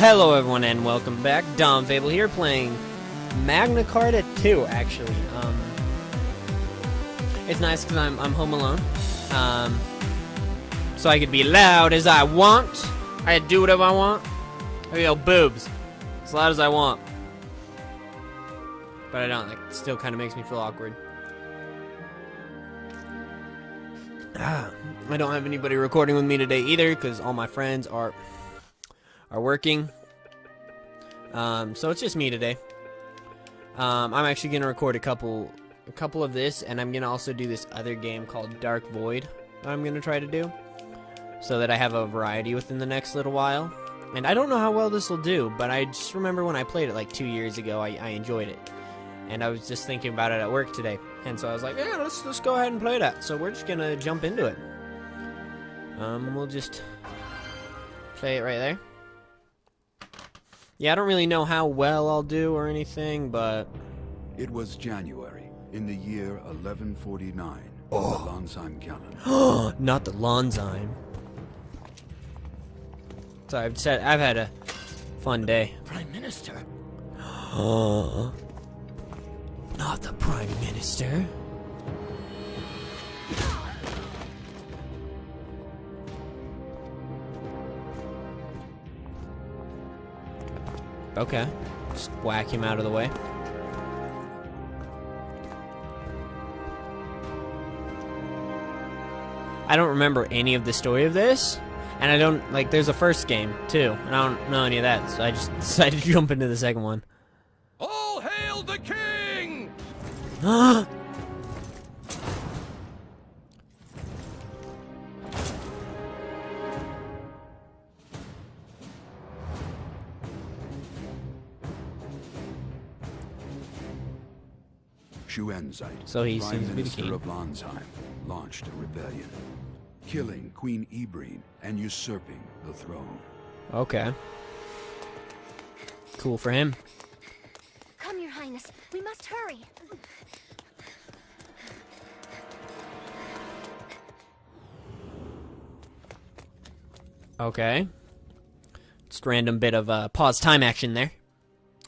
Hello everyone and welcome back. Dom Fable here playing Magnacarta 2 actually. It's nice because I'm home alone. So I could be loud as I want. I can do whatever I want. I yell boobs as loud as I want. But I don't. It still kind of makes me feel awkward. I don't have anybody recording with me today either because all my friends are working. So it's just me today. I'm actually gonna record a couple of this, and I'm gonna also do this other game called Dark Void that I'm gonna try to do, so that I have a variety within the next little while. And I don't know how well this will do, but I just remember when I played it like 2 years ago, I enjoyed it, and I was just thinking about it at work today, and so I was like, yeah, let's go ahead and play that. So we're just gonna jump into it. We'll just play it right there. Yeah, I don't really know how well I'll do or anything, but... It was January, in the year 1149, Oh. the Lansheim calendar. Not the Lansheim. So I've had a fun day. Prime Minister? Not the Prime Minister. Okay. Just whack him out of the way. I don't remember any of the story of this. And I don't, like, there's a first game, too. And I don't know any of that, so I just decided to jump into the second one. All hail the king! Shuenzite, So he Prime seems to be the Minister king. of Lansheim, launched a rebellion, killing Queen Ebrine and usurping the throne. Okay. Cool for him. Come, Your Highness. We must hurry. Okay. Just random bit of pause time action there.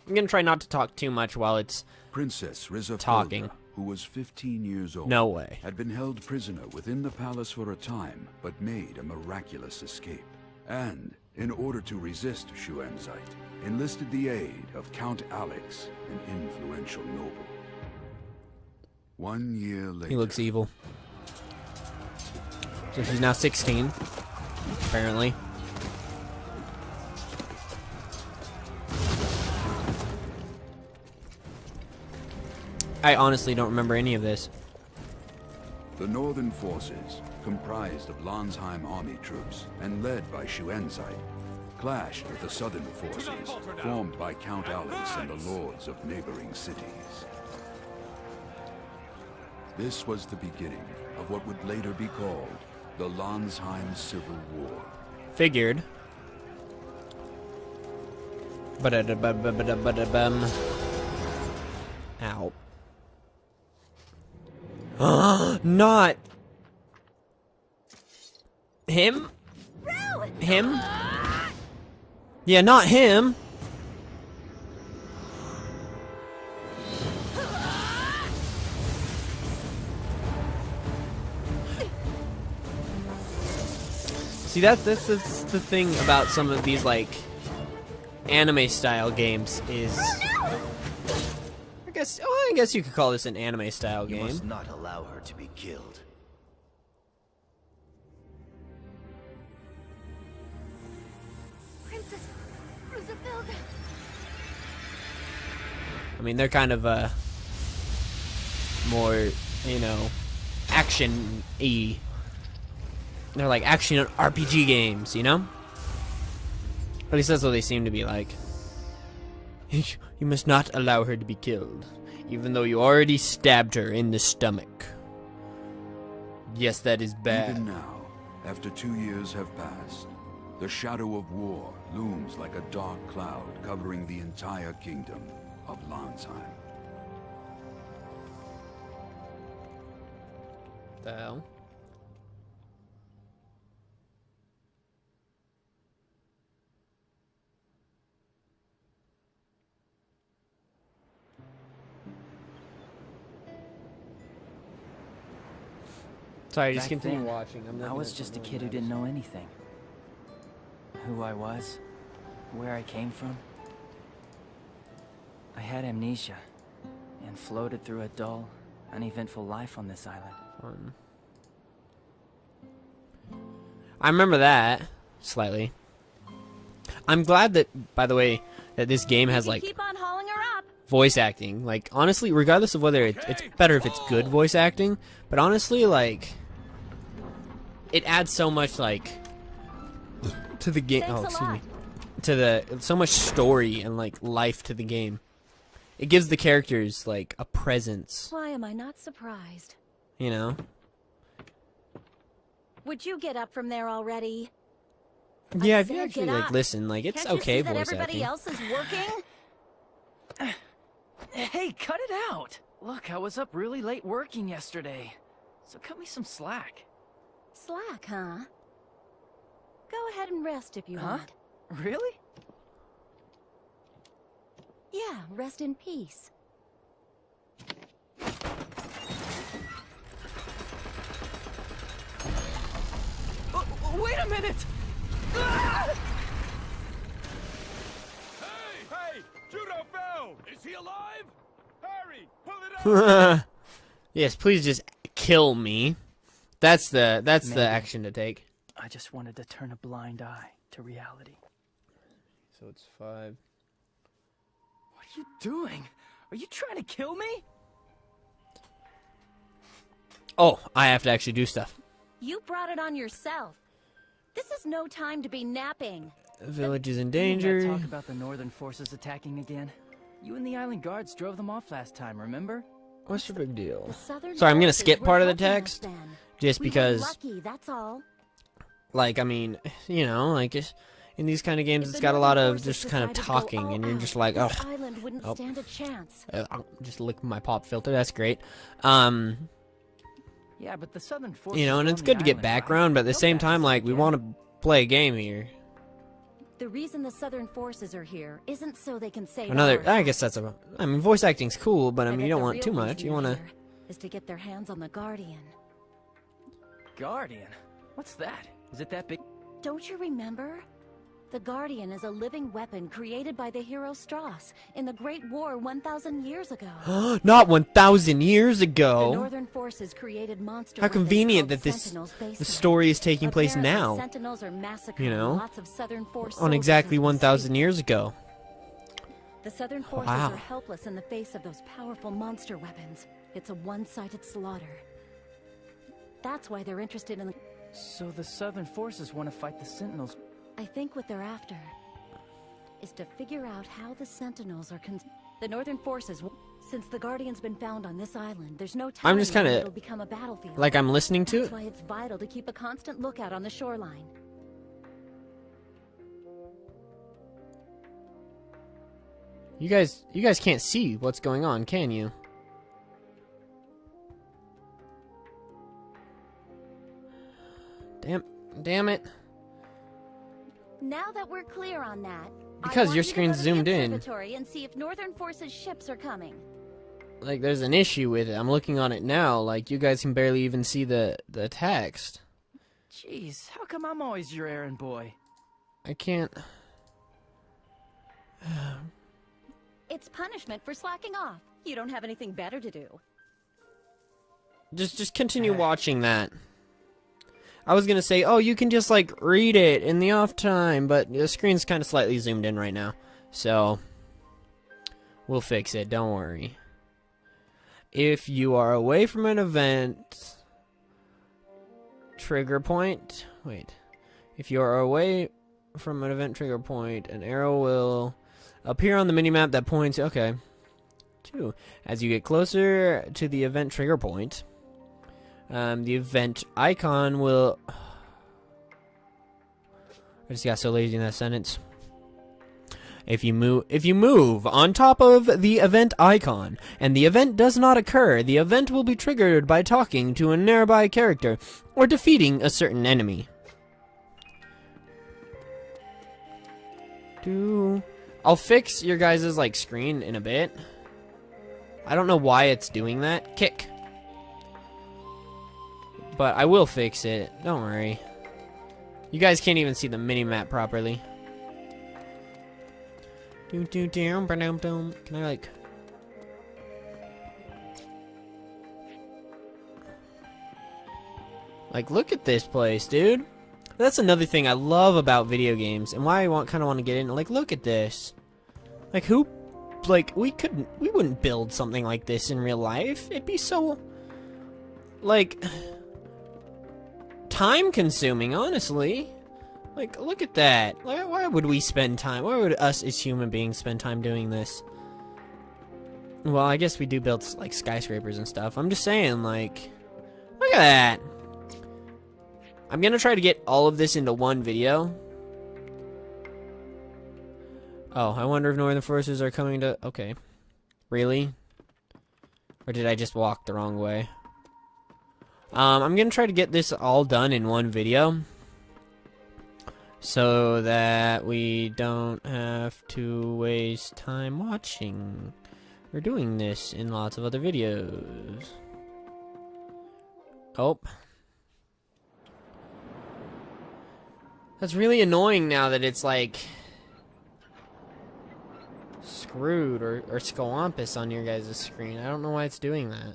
I'm gonna try not to talk too much while it's... Princess Rizafilda, Talking. who was 15 years old, No way. had been held prisoner within the palace for a time, but made a miraculous escape. And, in order to resist Shuenzite, enlisted the aid of Count Alex, an influential noble. 1 year later... He looks evil. So she's now 16, apparently. I honestly don't remember any of this. The northern forces, comprised of Lansheim army troops and led by Shuenzite, clashed with the southern forces, formed by Count Alex and the lords of neighboring cities. This was the beginning of what would later be called the Lansheim Civil War. Figured. Ba-da-da-ba-ba-ba-da-ba-da-bum. Ow. Not him? Him? Yeah, not him. See, that's the thing about some of these, like, anime style games is... I guess you could call this an anime style You game. must not allow her to be killed. Princess Rosabelda. I mean, they're kind of more, you know, action-y. They're like action RPG games, you know? At least that's what they seem to be like. You must not allow her to be killed, even though you already stabbed her in the stomach. Yes, that is bad. Even now, after 2 years have passed, the shadow of war looms like a dark cloud covering the entire kingdom of Lansheim. The hell? Sorry, just Back continue then, watching. I was just a kid who didn't know anything. Who I was, where I came from. I had amnesia and floated through a dull, uneventful life on this island. Fun. I remember that slightly. I'm glad that, by the way, that this game has like Keep on hauling her up. voice acting. Like honestly, regardless of whether it's better if it's good voice acting, but honestly, like it adds so much like to the game. Oh, excuse me. To the so much story and like life to the game. It gives the characters like a presence. Why am I not surprised? You know. Would you get up from there already? Yeah, I if you said actually get like up. listen, like it's Can't you okay see that voice everybody acting. else is working? Hey, cut it out! Look, I was up really late working yesterday. So cut me some slack. Slack, huh? Go ahead and rest if you Huh? want. Really? Yeah, rest in peace. Wait a minute! Ah! Hey! Judo fell! Is he alive? Hurry! Pull it up! Yes, please just kill me. That's the Maybe. action to take. I just wanted to turn a blind eye to reality. So it's 5. What are you doing? Are you trying to kill me? Oh, I have to actually do stuff. You brought it on yourself. This is no time to be napping. The village is in That danger. talk about the northern forces attacking again. You and the island guards drove them off last time, remember? What's the big deal? The southern Sorry, I'm gonna forces skip were part of the helping us text, then. just We were because, lucky, that's all. like, I mean, you know, like in these kind of games, If it's the got a northern lot of forces just kind of decided to go talking, all and you're out, just like, oh, this island wouldn't Oh. stand a chance. just lick my pop filter. That's great. Yeah, but the southern forces. You know, and were it's on good the to get island, right? background, but at the Go same back time, to like, we again. want to play a game here. The reason the southern forces are here isn't so they can say Another, I guess that's a. I mean, voice acting's cool, but I mean, you don't want too much. much. You want to. Is to get their hands on the Guardian. Guardian? What's that? Is it that big? Don't you remember? The Guardian is a living weapon created by the hero Strauss in the Great War 1,000 years ago. Not 1,000 years The ago. Northern forces created monster How weapons convenient called that this Sentinels based the on it. story is taking place Apparently, now, Sentinels are massacring you know, lots of Southern force on soldiers exactly as we 1,000 speak. years ago. The Southern forces Wow. are helpless in the face of those powerful monster weapons. It's a one-sided slaughter. That's why they're interested in the... So the southern forces want to fight the Sentinels. I think what they're after is to figure out how the Sentinels are the Northern forces... Since the Guardian's been found on this island, there's no time I'm just kinda- it'll become a battlefield. Like I'm listening to That's it. why it's vital to keep a constant lookout on the shoreline. You guys can't see what's going on, can you? Damn it. Now that we're clear on that, Because I want your you to screen's go to zoomed the in. observatory and see if Northern Forces ships are coming. Like there's an issue with it. I'm looking on it now. Like you guys can barely even see the text. Jeez, how come I'm always your errand boy? I can't. It's punishment for slacking off. You don't have anything better to do. Just continue watching that. I was gonna say, oh, you can just like read it in the off time, but the screen's kind of slightly zoomed in right now, so we'll fix it. Don't worry. If you are away from an event, trigger point. Wait. If you are away from an event trigger point, an arrow will appear on the minimap that points. Okay. 2. As you get closer to the event trigger point, the event icon will... I just got so lazy in that sentence. If you move on top of the event icon and the event does not occur, the event will be triggered by talking to a nearby character or defeating a certain enemy. I'll fix your guys' like screen in a bit. I don't know why it's doing that. Kick. But I will fix it. Don't worry. You guys can't even see the mini-map properly. Can I, like... Like, look at this place, dude. That's another thing I love about video games, and why I kind of want to get in. Like, look at this. Like, who... Like, we wouldn't build something like this in real life. It'd be so... Like... time-consuming, honestly. Like, look at that. Like, why would we spend time? Why would us as human beings spend time doing this? Well, I guess we do build, like, skyscrapers and stuff. I'm just saying, like... Look at that. I'm gonna try to get all of this into one video. Oh, I wonder if Northern Forces are coming to... Okay. Really? Or did I just walk the wrong way? I'm gonna try to get this all done in one video. So that we don't have to waste time watching or doing this in lots of other videos. Oh. That's really annoying now that it's like screwed or Scawampus on your guys' screen. I don't know why it's doing that.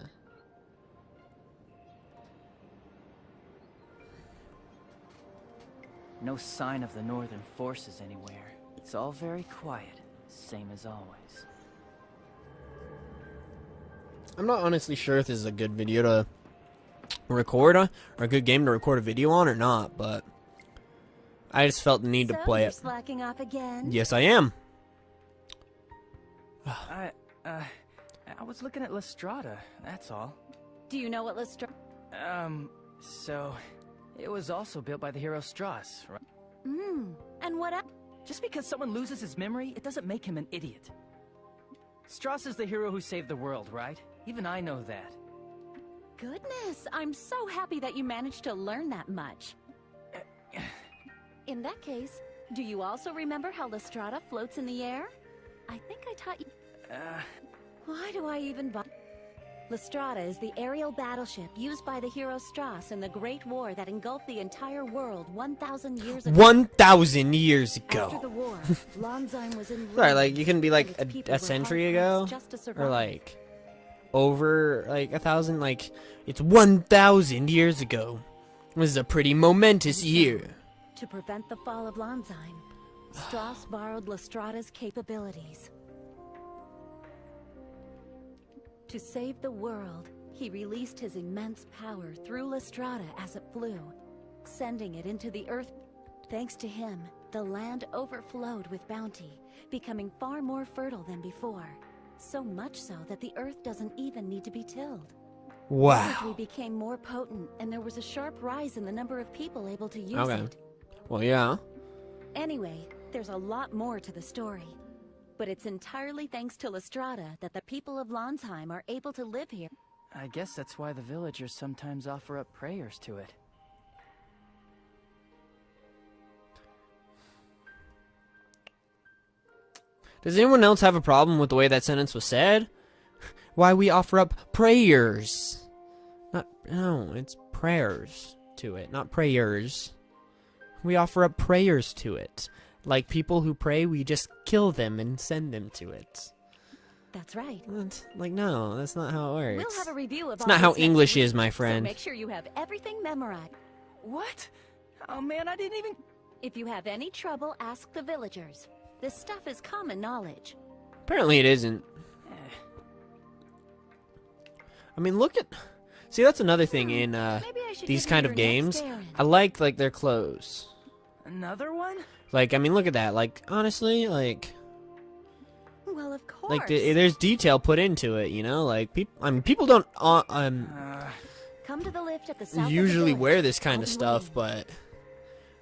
No sign of the Northern Forces anywhere. It's all very quiet, same as always. I'm not honestly sure if this is a good video to record or a good game to record a video on or not, but I just felt the need to play you're it. slacking off again? Yes, I am. I was looking at Lestrada, that's all. Do you know what Lestrada... So... It was also built by the hero Strauss, right? And what else? Just because someone loses his memory, it doesn't make him an idiot. Strauss is the hero who saved the world, right? Even I know that. Goodness, I'm so happy that you managed to learn that much. In that case, do you also remember how Lestrada floats in the air? I think I taught you... Why do I even bother? Lestrada is the aerial battleship used by the hero Strauss in the Great War that engulfed the entire world 1,000 years ago. 1,000 years ago. After the war, Lonzheim was in Sorry, like, you can be like and its people a were century hard-pressed ago? just to survive. Or like over like 1,000, like it's 1,000 years ago. This is a pretty momentous year. To prevent the fall of Lonzheim, Strauss borrowed Lestrada's capabilities. To save the world, he released his immense power through Lestrada as it flew, sending it into the earth. Thanks to him, the land overflowed with bounty, becoming far more fertile than before. So much so that the earth doesn't even need to be tilled. Wow. We became more potent, and there was a sharp rise in the number of people able to use Okay. it. Well, yeah. Anyway, there's a lot more to the story. But it's entirely thanks to Lestrada that the people of Lonzheim are able to live here. I guess that's why the villagers sometimes offer up prayers to it. Does anyone else have a problem with the way that sentence was said? Why we offer up prayers. No, it's prayers to it, not prayers. We offer up prayers to it. Like people who pray, we just kill them and send them to it. That's right. Like, no, that's not how it works. We'll have a review of It's all not how this next English week, is, my So friend. make sure you have everything memorized. What? Oh man, I didn't even... If you have any trouble, ask the villagers. This stuff is common knowledge. Apparently it isn't. I mean, look at... See, that's another thing in Maybe I should these give you kind of your games. next errand. I like their clothes. Another one? Like, I mean, look at that. Like, honestly, like... Well, of course. Like, there's detail put into it, you know? Like, people don't Come to the lift at the south usually of the wear village. this kind I'll of be stuff, waiting.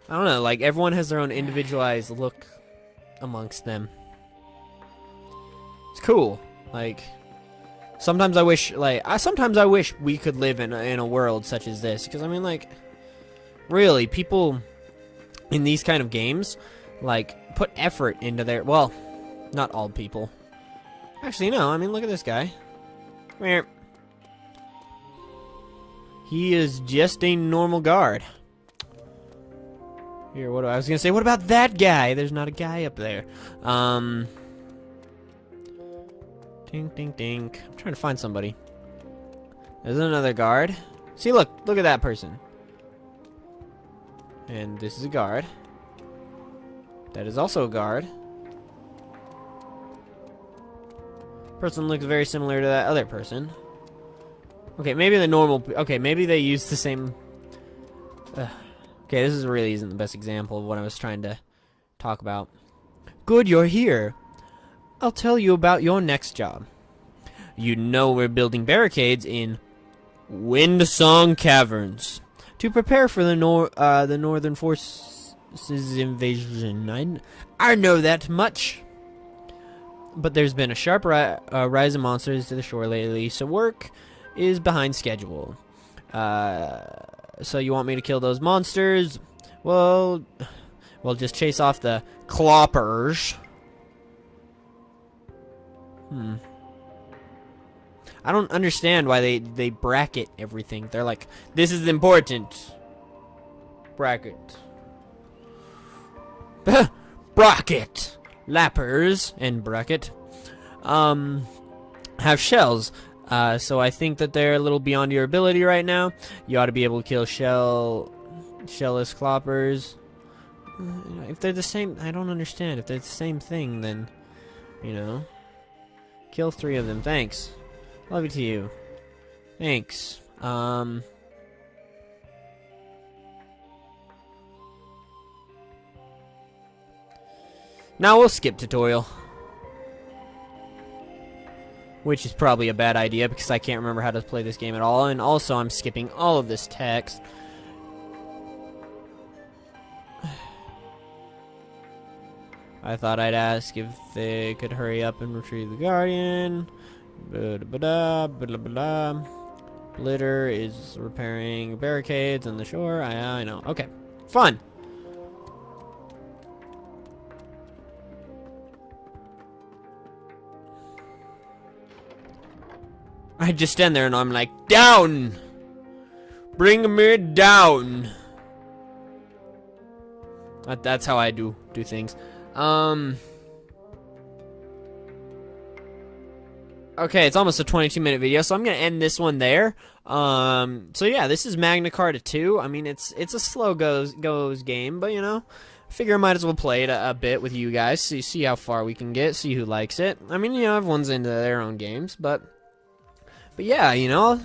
but... I don't know, like, everyone has their own individualized look amongst them. It's cool. Like... Sometimes I wish we could live in a world such as this, because I mean, like, really, people in these kind of games, like, put effort into their, well, not all people. Actually, no, I mean, look at this guy. Come here. He is just a normal guard. Here, what I was gonna say, what about that guy? There's not a guy up there. Dink, dink, dink. I'm trying to find somebody. There's another guard. See, look at that person. And this is a guard. That is also a guard. Person looks very similar to that other person. Okay, maybe the normal... Okay, maybe they use the same... Okay, this really isn't the best example of what I was trying to talk about. Good, you're here. I'll tell you about your next job. You know we're building barricades in Windsong Caverns to prepare for the Northern Forces invasion. I know that much. But there's been a sharp rise of monsters to the shore lately, so work is behind schedule. So you want me to kill those monsters? Well, just chase off the cloppers. I don't understand why they bracket everything. They're like, this is important. Bracket. Bracket. Lappers and bracket have shells. So I think that they're a little beyond your ability right now. You ought to be able to kill shellless cloppers. If they're the same, I don't understand. If they're the same thing, then, you know. Kill 3 of them. Thanks. Love it to you. Thanks. Now we'll skip tutorial. Which is probably a bad idea because I can't remember how to play this game at all. And also I'm skipping all of this text. I thought I'd ask if they could hurry up and retrieve the Guardian. Blitter is repairing barricades on the shore. I know. Okay. Fun. I just stand there and I'm like, down! Bring me down! That's how I do things. Okay, it's almost a 22-minute video, so I'm gonna end this one there. So yeah, this is Magnacarta 2. I mean, it's a slow goes game, but you know, I figure I might as well play it a bit with you guys, see how far we can get, see who likes it. I mean, you know, everyone's into their own games, but yeah, you know,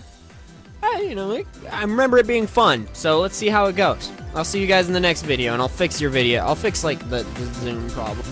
I remember it being fun. So let's see how it goes. I'll see you guys in the next video, and I'll fix your video. I'll fix like the Zoom problem.